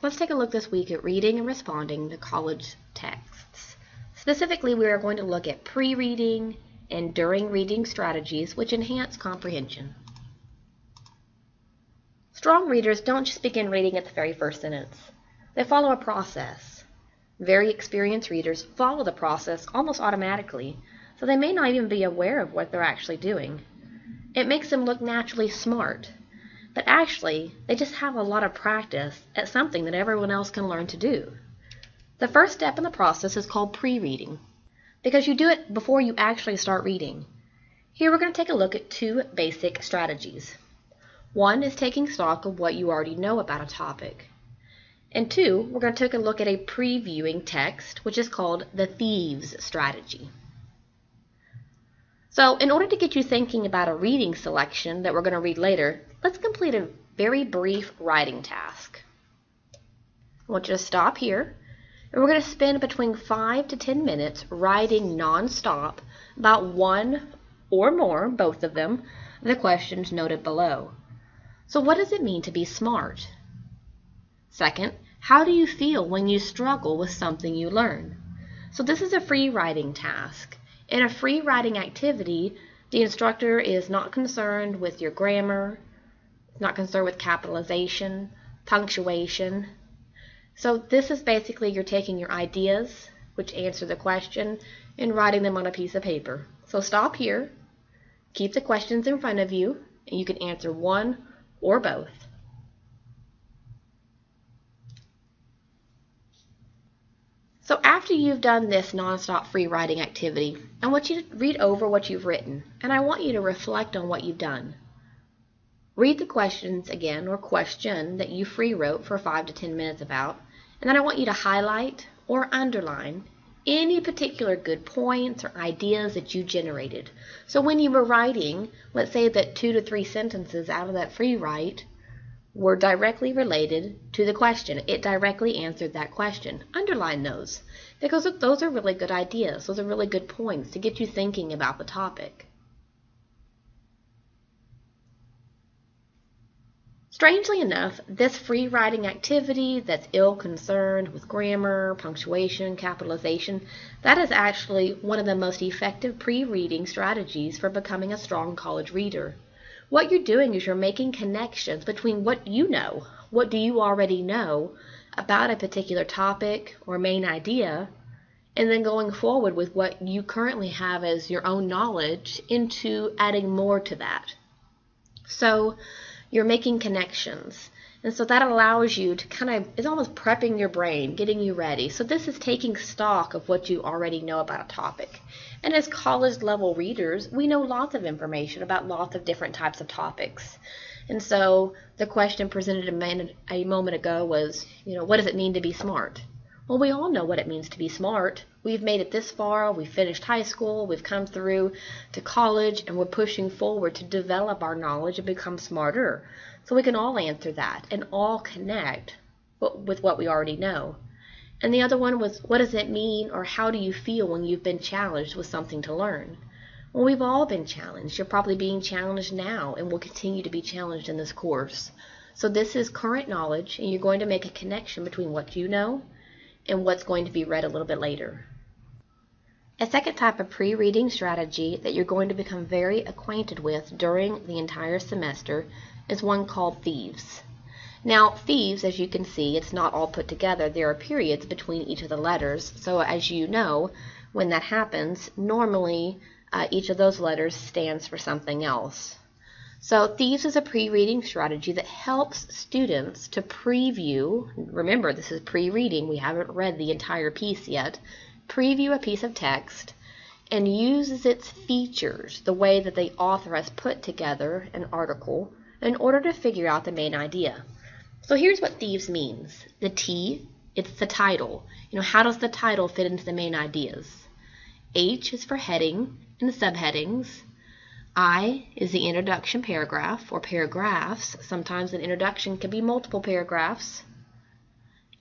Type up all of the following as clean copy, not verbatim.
Let's take a look this week at reading and responding to college texts. Specifically, we are going to look at pre-reading and during reading strategies which enhance comprehension. Strong readers don't just begin reading at the very first sentence. They follow a process. Very experienced readers follow the process almost automatically, so they may not even be aware of what they're actually doing. It makes them look naturally smart, but actually, they just have a lot of practice at something that everyone else can learn to do. The first step in the process is called pre-reading, because you do it before you actually start reading. Here we're going to take a look at two basic strategies. One is taking stock of what you already know about a topic. And two, we're going to take a look at a previewing text, which is called the Thieves strategy. So in order to get you thinking about a reading selection that we're going to read later, let's complete a very brief writing task. I want you to stop here, and we're going to spend between 5 to 10 minutes writing non-stop about one or more, both of them, the questions noted below. So what does it mean to be smart? Second, how do you feel when you struggle with something you learn? So this is a free writing task. In a free writing activity, the instructor is not concerned with your grammar, not concerned with capitalization, punctuation. So this is basically you're taking your ideas, which answer the question, and writing them on a piece of paper. So stop here, keep the questions in front of you, and you can answer one or both. So after you've done this nonstop free writing activity, I want you to read over what you've written, and I want you to reflect on what you've done. Read the questions again, or question, that you free wrote for 5 to 10 minutes about, and then I want you to highlight or underline any particular good points or ideas that you generated. So when you were writing, let's say that 2 to 3 sentences out of that free write were directly related to the question. It directly answered that question. Underline those, because those are really good ideas. Those are really good points to get you thinking about the topic. Strangely enough, this free writing activity that's ill-concerned with grammar, punctuation, capitalization, that is actually one of the most effective pre-reading strategies for becoming a strong college reader. What you're doing is you're making connections between what you know, what do you already know about a particular topic or main idea, and then going forward with what you currently have as your own knowledge into adding more to that. So you're making connections. And so that allows you to it's almost prepping your brain, getting you ready. So this is taking stock of what you already know about a topic. And as college level readers, we know lots of information about lots of different types of topics. And so the question presented a moment ago was, what does it mean to be smart? Well, we all know what it means to be smart. We've made it this far, we've finished high school, we've come through to college, and we're pushing forward to develop our knowledge and become smarter. So we can all answer that and all connect with what we already know. And the other one was, what does it mean, or how do you feel when you've been challenged with something to learn? Well, we've all been challenged. You're probably being challenged now and will continue to be challenged in this course. So this is current knowledge, and you're going to make a connection between what you know and what's going to be read a little bit later. A second type of pre-reading strategy that you're going to become very acquainted with during the entire semester is one called Thieves. Now, Thieves, as you can see, it's not all put together. There are periods between each of the letters. So as you know, when that happens, normally each of those letters stands for something else. So Thieves is a pre-reading strategy that helps students to preview. Remember, this is pre-reading. We haven't read the entire piece yet. Preview a piece of text and uses its features, the way that the author has put together an article, in order to figure out the main idea. So here's what Thieves means. The T, it's the title. How does the title fit into the main ideas? H is for heading and subheadings. I is the introduction paragraph or paragraphs. Sometimes an introduction can be multiple paragraphs.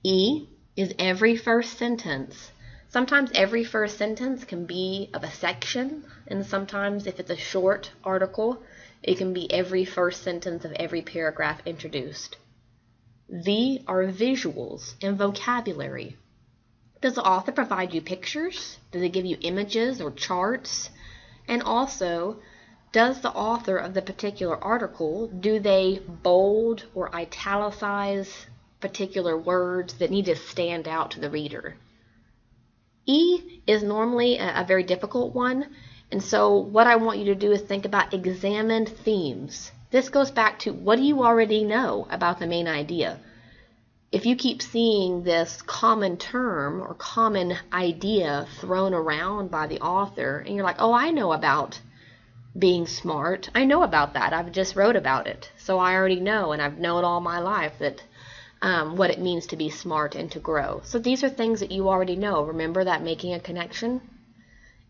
E is every first sentence. Sometimes every first sentence can be of a section, and sometimes if it's a short article, it can be every first sentence of every paragraph introduced. V are visuals and vocabulary. Does the author provide you pictures? Does it give you images or charts? And also, does the author of the particular article, do they bold or italicize particular words that need to stand out to the reader? E is normally a very difficult one, and so what I want you to do is think about examined themes. This goes back to, what do you already know about the main idea? If you keep seeing this common term or common idea thrown around by the author, and you're like, oh, I know about being smart. I know about that. I've just wrote about it. So I already know, and I've known all my life that what it means to be smart and to grow. So these are things that you already know. Remember that making a connection?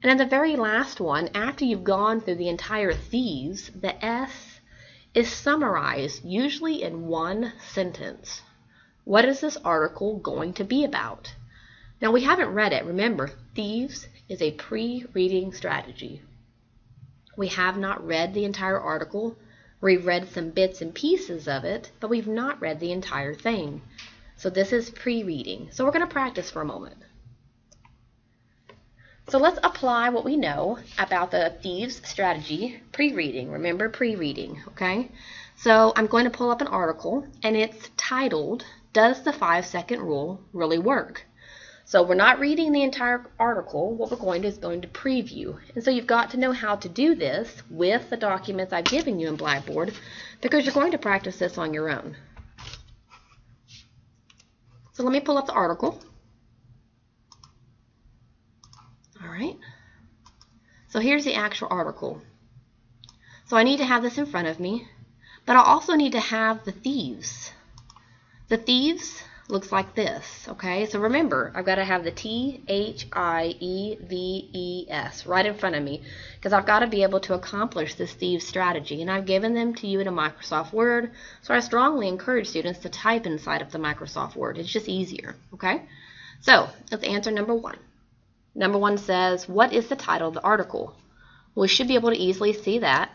And then the very last one, after you've gone through the entire Thieves, the S is summarized, usually in one sentence. What is this article going to be about? Now, we haven't read it. Remember, Thieves is a pre-reading strategy. We have not read the entire article. We've read some bits and pieces of it, but we've not read the entire thing. So this is pre-reading. So we're going to practice for a moment. So let's apply what we know about the Thieves strategy, pre-reading. Remember, pre-reading, okay? So I'm going to pull up an article, and it's titled, Does the 5-Second Rule Really Work? So we're not reading the entire article. What we're going to is going to preview. And so you've got to know how to do this with the documents I've given you in Blackboard, because you're going to practice this on your own. So let me pull up the article. All right. So here's the actual article. So I need to have this in front of me, but I also need to have the Thieves. The Thieves looks like this, okay? So remember, I've got to have the Thieves right in front of me, because I've got to be able to accomplish this Thieves strategy, and I've given them to you in a Microsoft Word, so I strongly encourage students to type inside of the Microsoft Word. It's just easier, okay? So let's answer number one. Number one says, what is the title of the article? We should be able to easily see that.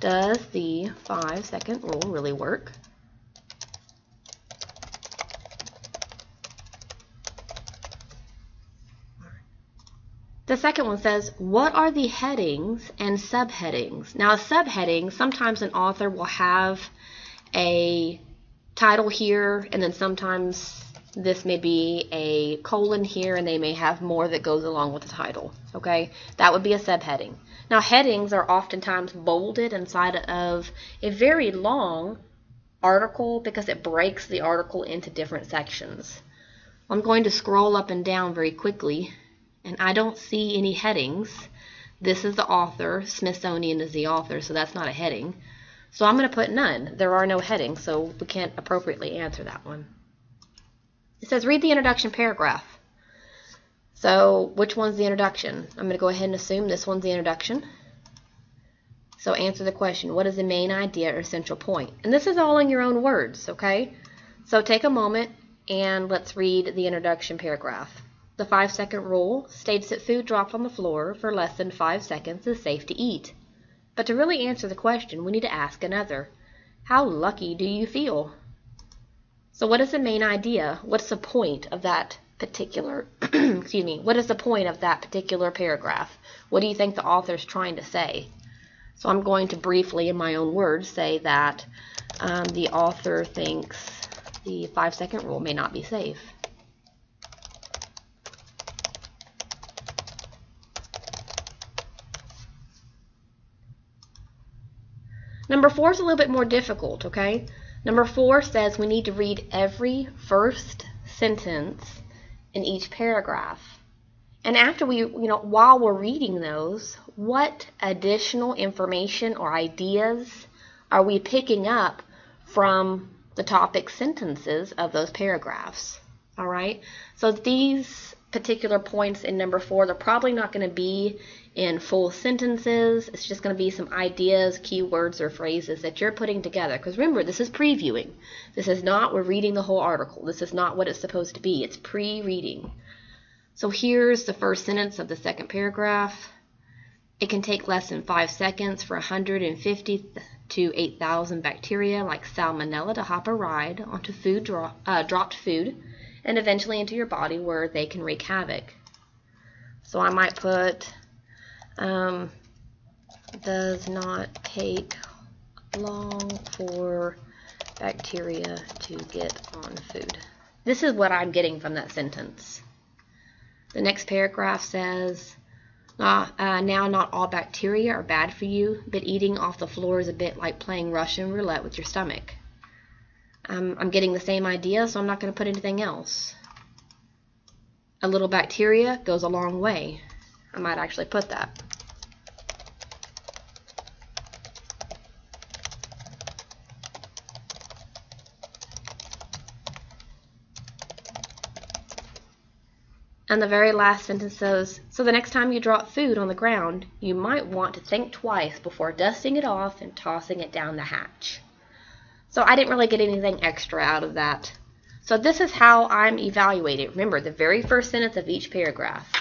Does the 5-second rule really work? The second one says, what are the headings and subheadings? Now, a subheading, sometimes an author will have a title here, and then sometimes this may be a colon here, and they may have more that goes along with the title, okay? That would be a subheading. Now, headings are oftentimes bolded inside of a very long article because it breaks the article into different sections. I'm going to scroll up and down very quickly, and I don't see any headings. This is the author. Smithsonian is the author, so that's not a heading. So I'm going to put none. There are no headings, so we can't appropriately answer that one. It says, read the introduction paragraph. So which one's the introduction? I'm going to go ahead and assume this one's the introduction. So answer the question, what is the main idea or central point? And this is all in your own words, okay? So take a moment and let's read the introduction paragraph. The 5-second rule states that food dropped on the floor for less than 5 seconds is safe to eat. But to really answer the question, we need to ask another. How lucky do you feel? So what is the main idea? What's the point of that particular, excuse me, what is the point of that particular paragraph? What do you think the author's trying to say? So I'm going to briefly, in my own words, say that the author thinks the 5-second rule may not be safe. Number 4 is a little bit more difficult, okay? Number 4 says we need to read every first sentence in each paragraph. And after we, while we're reading those, what additional information or ideas are we picking up from the topic sentences of those paragraphs? All right? So these particular points in number 4, they're probably not going to be in full sentences. It's just going to be some ideas, keywords, or phrases that you're putting together. Because remember, this is previewing. This is not, we're reading the whole article. This is not what it's supposed to be. It's pre-reading. So here's the first sentence of the second paragraph. It can take less than 5 seconds for 150 to 8,000 bacteria like salmonella to hop a ride onto dropped food and eventually into your body where they can wreak havoc. So I might put, does not take long for bacteria to get on food. This is what I'm getting from that sentence. The next paragraph says, now not all bacteria are bad for you, but eating off the floor is a bit like playing Russian roulette with your stomach. I'm getting the same idea, so I'm not going to put anything else. A little bacteria goes a long way. I might actually put that. And the very last sentence says, so the next time you drop food on the ground, you might want to think twice before dusting it off and tossing it down the hatch. So I didn't really get anything extra out of that. So this is how I'm evaluating. Remember, the very first sentence of each paragraph.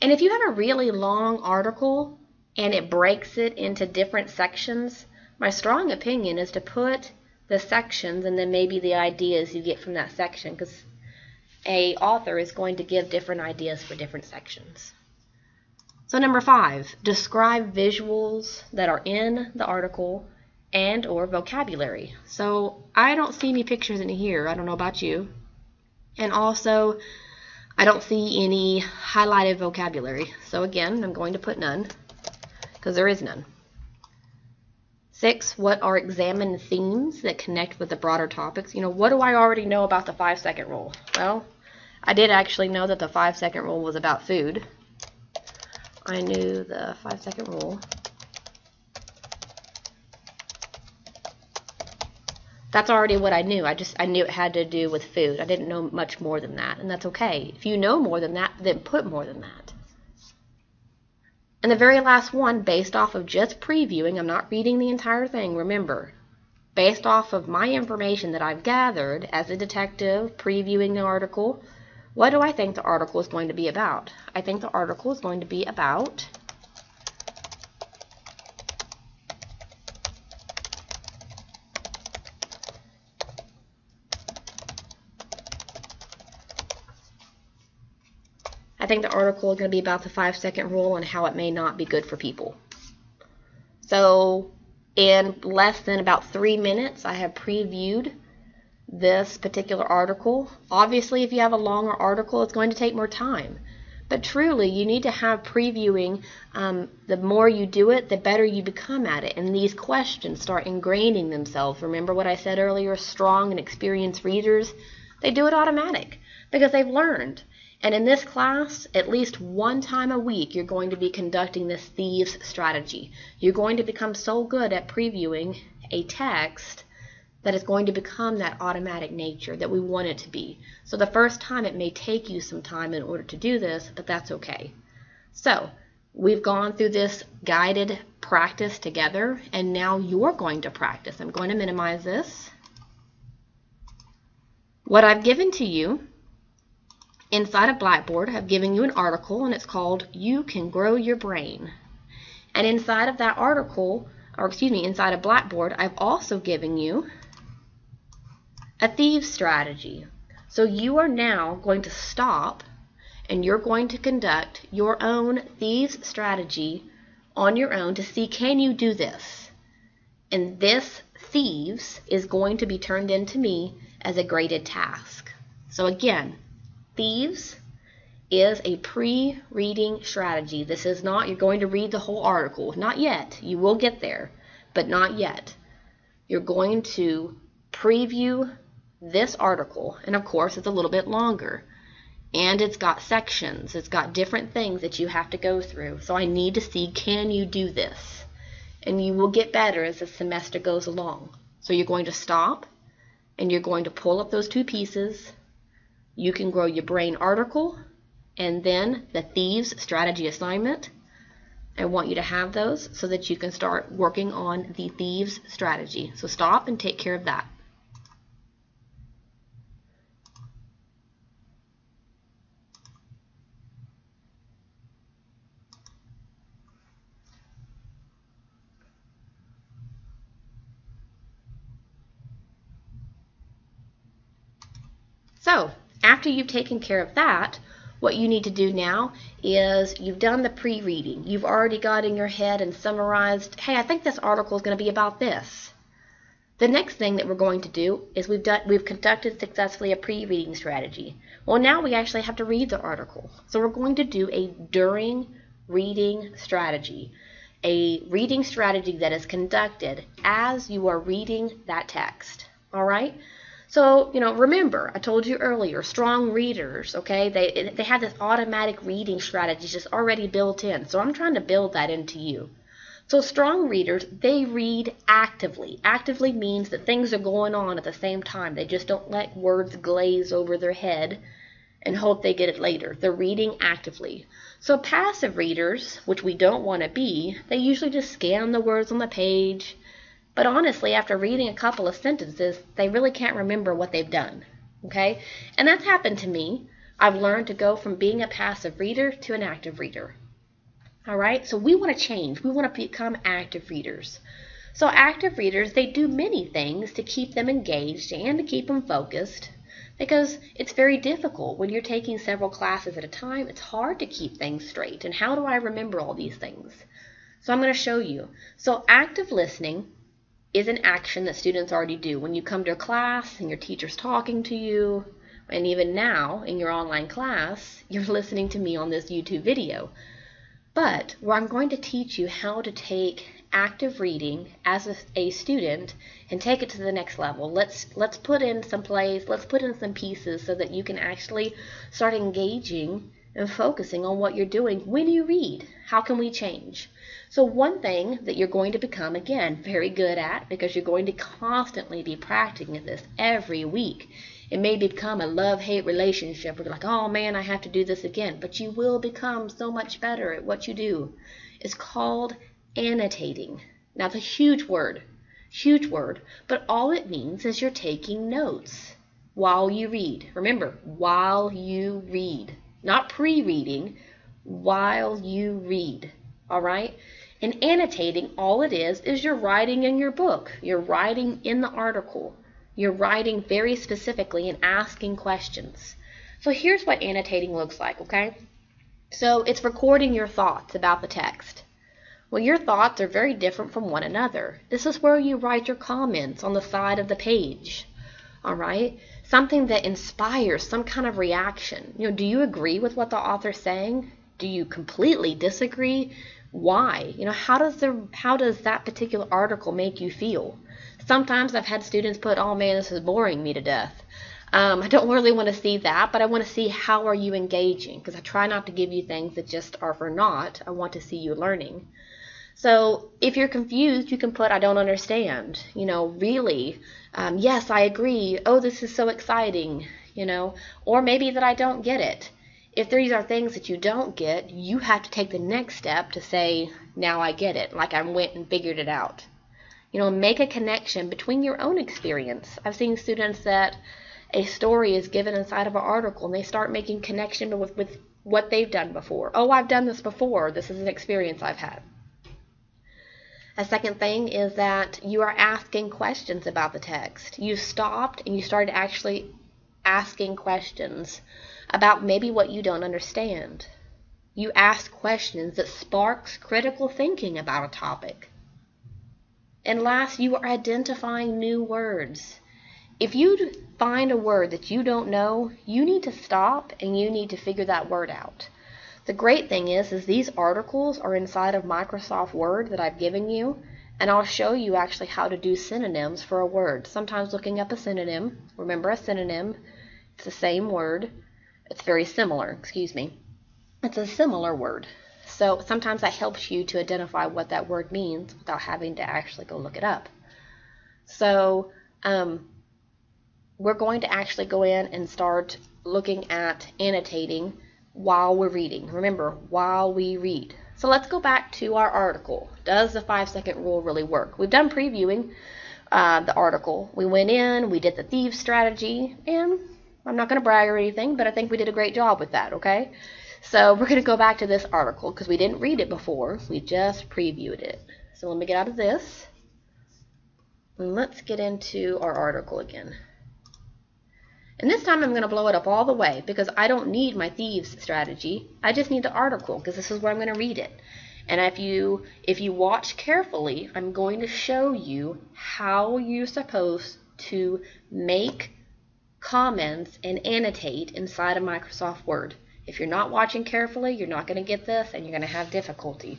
And if you have a really long article and it breaks it into different sections, my strong opinion is to put the sections and then maybe the ideas you get from that section, because an author is going to give different ideas for different sections. So number 5, describe visuals that are in the article and or vocabulary. So I don't see any pictures in here. I don't know about you. And also, I don't see any highlighted vocabulary. So again, I'm going to put none, because there is none. 6, what are examined themes that connect with the broader topics? What do I already know about the 5-second rule? Well, I did actually know that the 5-second rule was about food. I knew the 5-second rule. That's already what I knew. I knew it had to do with food. I didn't know much more than that, and that's okay. If you know more than that, then put more than that. And the very last one, based off of just previewing, I'm not reading the entire thing, remember. Based off of my information that I've gathered as a detective, previewing the article, what do I think the article is going to be about? I think the article is going to be about the article is going to be about the 5-second rule and how it may not be good for people. So in less than about 3 minutes, I have previewed this particular article. Obviously, if you have a longer article, it's going to take more time. But truly, you need to have previewing. The more you do it, the better you become at it. And these questions start ingraining themselves. Remember what I said earlier, strong and experienced readers, they do it automatic because they've learned. And in this class, at least one time a week, you're going to be conducting this Thieves strategy. You're going to become so good at previewing a text that it's going to become that automatic nature that we want it to be. So the first time it may take you some time in order to do this, but that's okay. So we've gone through this guided practice together, and now you're going to practice. I'm going to minimize this. What I've given to you inside of Blackboard, I've given you an article, and it's called You Can Grow Your Brain. And inside of that article, inside of Blackboard, I've also given you a Thieves strategy. So you are now going to stop and you're going to conduct your own Thieves strategy on your own to see, can you do this? And this Thieves is going to be turned into me as a graded task. So again, Thieves is a pre-reading strategy. This is not, you're going to read the whole article. Not yet. You will get there, but not yet. You're going to preview this article, and of course it's a little bit longer. And it's got sections. It's got different things that you have to go through. So I need to see, can you do this? And you will get better as the semester goes along. So you're going to stop, and you're going to pull up those 2 pieces. You Can Grow Your Brain article, and then the Thieves strategy assignment. I want you to have those so that you can start working on the Thieves strategy. So stop and take care of that. So after you've taken care of that, what you need to do now is you've done the pre-reading. You've already got in your head and summarized, hey, I think this article is going to be about this. The next thing that we're going to do is we've conducted successfully a pre-reading strategy. Well, now we actually have to read the article. So we're going to do a during reading strategy. A reading strategy that is conducted as you are reading that text. All right? So, remember, I told you earlier, strong readers, okay, they have this automatic reading strategy just already built in. So I'm trying to build that into you. So strong readers, they read actively. Actively means that things are going on at the same time. They just don't let words glaze over their head and hope they get it later. They're reading actively. So passive readers, which we don't want to be, they usually just scan the words on the page. But honestly, after reading a couple of sentences, they really can't remember what they've done. Okay? And that's happened to me. I've learned to go from being a passive reader to an active reader. All right, so we want to change. We want to become active readers. So active readers, they do many things to keep them engaged and to keep them focused, because it's very difficult when you're taking several classes at a time. It's hard to keep things straight. And how do I remember all these things? So I'm going to show you. So active listening is an action that students already do. When you come to a class and your teacher's talking to you, and even now in your online class, you're listening to me on this YouTube video. But where I'm going to teach you how to take active reading as a student and take it to the next level. Let's put in some plays, let's put in some pieces so that you can actually start engaging and focusing on what you're doing when you read. How can we change? So one thing that you're going to become, again, very good at, because you're going to constantly be practicing this every week. It may become a love-hate relationship where you're like, oh man, I have to do this again. But you will become so much better at what you do. It's called annotating. Now, it's a huge word, but all it means is you're taking notes while you read. Remember, while you read, not pre-reading, while you read, all right? And annotating, all it is you're writing in your book. You're writing in the article. You're writing very specifically and asking questions. So here's what annotating looks like, okay? So it's recording your thoughts about the text. Well, your thoughts are very different from one another. This is where you write your comments on the side of the page, all right? Something that inspires some kind of reaction. Do you agree with what the author's saying? Do you completely disagree? Why? How does that particular article make you feel? Sometimes I've had students put, oh man, this is boring me to death. I don't really want to see that, but I want to see how are you engaging, because I try not to give you things that just are for naught. I want to see you learning. So if you're confused, you can put, I don't understand. Really, yes, I agree. Oh, this is so exciting, or maybe that I don't get it. If these are things that you don't get, you have to take the next step to say, now I get it, like I went and figured it out. Make a connection between your own experience. I've seen students that a story is given inside of an article and they start making connection with what they've done before. Oh, I've done this before. This is an experience I've had. A second thing is that you are asking questions about the text. You stopped and you started actually asking questions about maybe what you don't understand. You ask questions that sparks critical thinking about a topic. And last, you are identifying new words. If you find a word that you don't know, you need to stop and you need to figure that word out. The great thing is these articles are inside of Microsoft Word that I've given you, and I'll show you actually how to do synonyms for a word. Sometimes looking up a synonym, remember a synonym, it's the same word. It's very similar, excuse me. It's a similar word. So sometimes that helps you to identify what that word means without having to actually go look it up. So we're going to actually go in and start looking at annotating while we're reading. Remember, while we read. So let's go back to our article. Does the 5-second rule really work? We've done previewing the article. We went in, we did the Thieves strategy, and I'm not going to brag or anything, but I think we did a great job with that, okay? So we're going to go back to this article because we didn't read it before. We just previewed it. So let me get out of this. And let's get into our article again. And this time I'm going to blow it up all the way because I don't need my Thieves strategy. I just need the article because this is where I'm going to read it. And if you watch carefully, I'm going to show you how you're supposed to make comments and annotate inside of Microsoft Word. If you're not watching carefully, you're not going to get this and you're going to have difficulty.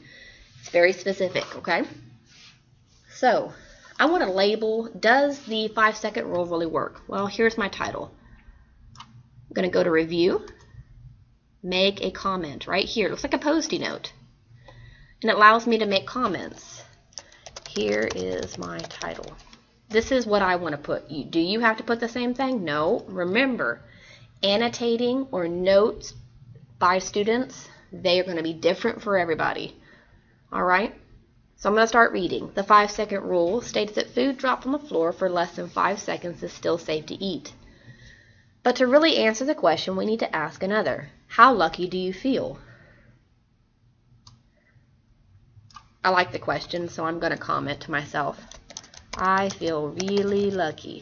It's very specific, okay? So, I want to label, does the 5-second rule really work? Well, here's my title. I'm going to go to review, make a comment right here. It looks like a Post-it note. And it allows me to make comments. Here is my title. This is what I want to put. Do you have to put the same thing? No. Remember, annotating or notes by students, they are going to be different for everybody. All right? So I'm going to start reading. The 5-second rule states that food dropped on the floor for less than 5 seconds is still safe to eat. But to really answer the question, we need to ask another. How lucky do you feel? I like the question, so I'm going to comment to myself. I feel really lucky.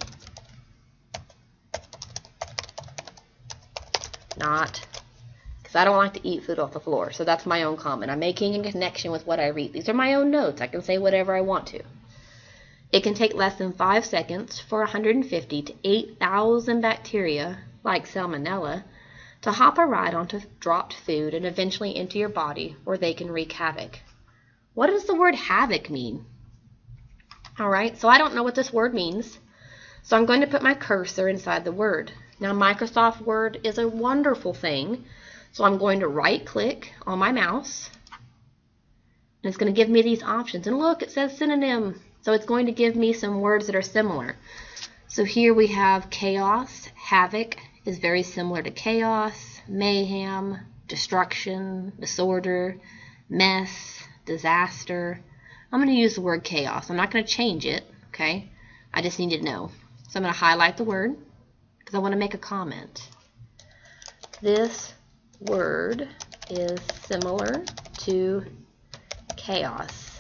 Not, because I don't like to eat food off the floor. So that's my own comment. I'm making a connection with what I read. These are my own notes. I can say whatever I want to. It can take less than 5 seconds for 150 to 8,000 bacteria, like salmonella, to hop a ride onto dropped food and eventually into your body, where they can wreak havoc. What does the word havoc mean? All right, so I don't know what this word means. So I'm going to put my cursor inside the word. Now, Microsoft Word is a wonderful thing. So I'm going to right-click on my mouse. And it's going to give me these options. And look, it says synonym. So it's going to give me some words that are similar. So here we have chaos. Havoc is very similar to chaos, mayhem, destruction, disorder, mess, disaster. I'm going to use the word chaos. I'm not going to change it, okay? I just need to know. So I'm going to highlight the word because I want to make a comment. This word is similar to chaos.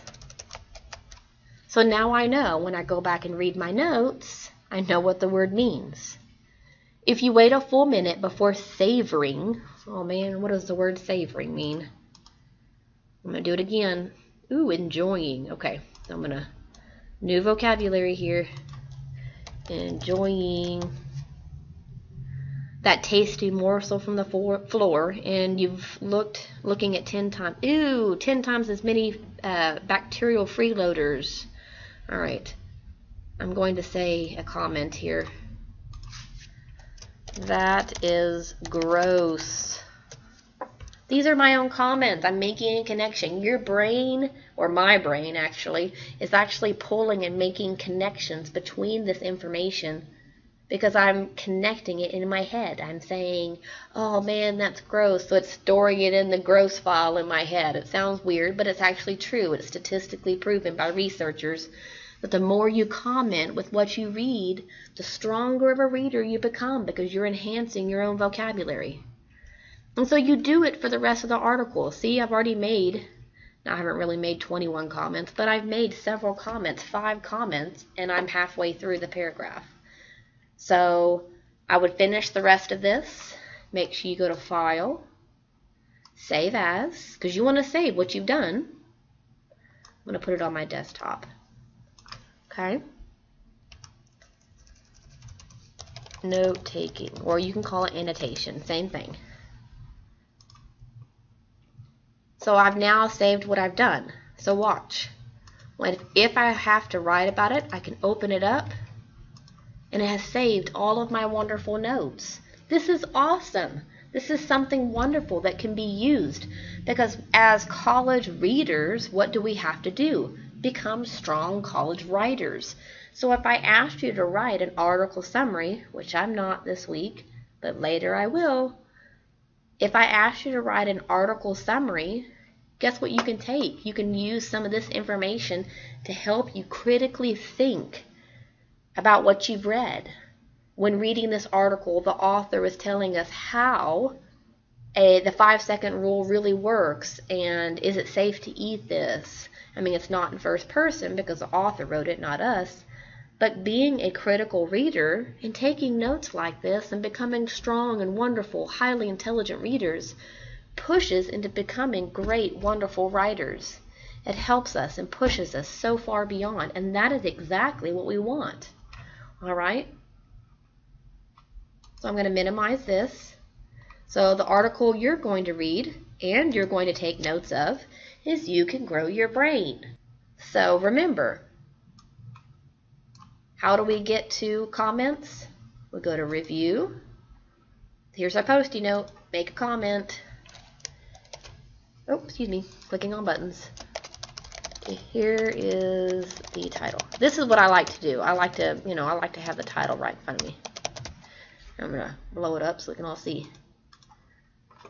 So now I know when I go back and read my notes, I know what the word means. If you wait a full minute before savoring, oh man, what does the word savoring mean? I'm going to do it again. Ooh, enjoying. Okay, so I'm going to, new vocabulary here. Enjoying that tasty morsel from the floor, and you've looking at 10 times. Ooh, 10 times as many bacterial freeloaders. All right, I'm going to say a comment here. That is gross. These are my own comments. I'm making a connection. Your brain, or my brain actually, is actually pulling and making connections between this information because I'm connecting it in my head. I'm saying, oh man, that's gross. So it's storing it in the gross file in my head. It sounds weird, but it's actually true. It's statistically proven by researchers that the more you comment with what you read, the stronger of a reader you become because you're enhancing your own vocabulary. And so you do it for the rest of the article. See, I've already made, I haven't really made 21 comments, but I've made several comments, 5 comments, and I'm halfway through the paragraph. So I would finish the rest of this. Make sure you go to File, Save As, because you want to save what you've done. I'm going to put it on my desktop. Okay. Note taking, or you can call it annotation, same thing. So I've now saved what I've done. So watch. If I have to write about it, I can open it up and it has saved all of my wonderful notes. This is awesome. This is something wonderful that can be used because as college readers, what do we have to do? Become strong college writers. So if I asked you to write an article summary, which I'm not this week, but later I will, if I asked you to write an article summary, guess what you can take? You can use some of this information to help you critically think about what you've read. When reading this article, the author is telling us how the 5-second rule really works, and is it safe to eat this? I mean, it's not in first person because the author wrote it, not us. But being a critical reader and taking notes like this and becoming strong and wonderful, highly intelligent readers pushes into becoming great, wonderful writers. It helps us and pushes us so far beyond, and that is exactly what we want. All right? So I'm going to minimize this. So the article you're going to read and you're going to take notes of is You Can Grow Your Brain. So remember, how do we get to comments? We go to Review. Here's our Post-it note. Make a comment. Oh, excuse me, clicking on buttons. Okay, here is the title. This is what I like to do. I like to, I like to have the title right in front of me. I'm going to blow it up so we can all see.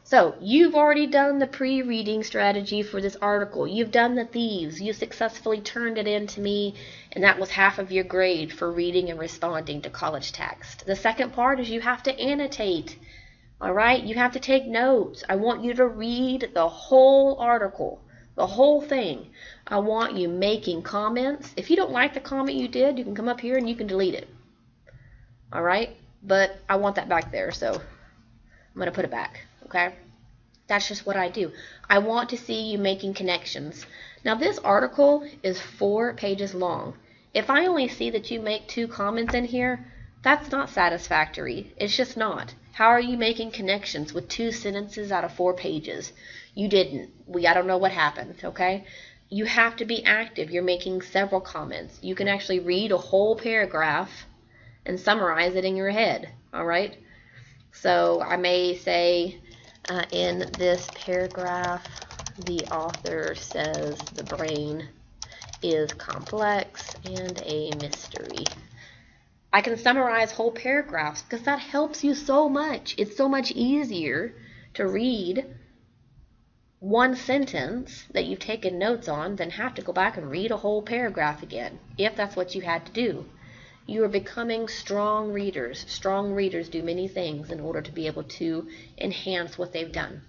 So, you've already done the pre-reading strategy for this article. You've done the Thieves. You successfully turned it in to me, and that was half of your grade for reading and responding to college text. The second part is you have to annotate. All right? You have to take notes. I want you to read the whole article, the whole thing. I want you making comments. If you don't like the comment you did, you can come up here and you can delete it. All right? But I want that back there, so I'm going to put it back. Okay? That's just what I do. I want to see you making connections. Now, this article is 4 pages long. If I only see that you make 2 comments in here, that's not satisfactory. It's just not. How are you making connections with 2 sentences out of 4 pages? You didn't. I don't know what happened, okay? You have to be active. You're making several comments. You can actually read a whole paragraph and summarize it in your head, all right? So I may say, in this paragraph, the author says the brain is complex and a mystery. I can summarize whole paragraphs because that helps you so much. It's so much easier to read one sentence that you've taken notes on than have to go back and read a whole paragraph again, if that's what you had to do. You are becoming strong readers. Strong readers do many things in order to be able to enhance what they've done.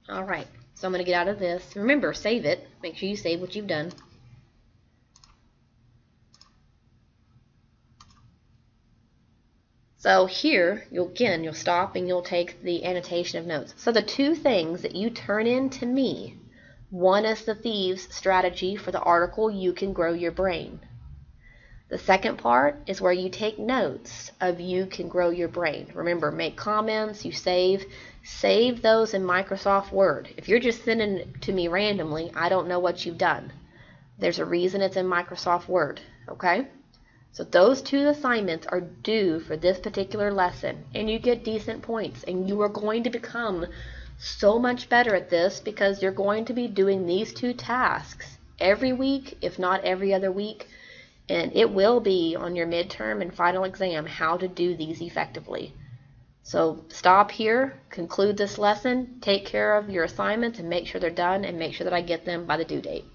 All right, so I'm going to get out of this. Remember, save it. Make sure you save what you've done. So here, you'll stop and you'll take the annotation of notes. So the 2 things that you turn in to me, one is the Thieves strategy for the article You Can Grow Your Brain. The second part is where you take notes of You Can Grow Your Brain. Remember, make comments, you save those in Microsoft Word. If you're just sending it to me randomly, I don't know what you've done. There's a reason it's in Microsoft Word, okay? So those 2 assignments are due for this particular lesson, and you get decent points, and you are going to become so much better at this because you're going to be doing these 2 tasks every week, if not every other week, and it will be on your midterm and final exam how to do these effectively. So stop here, conclude this lesson, take care of your assignments, and make sure they're done, and make sure that I get them by the due date.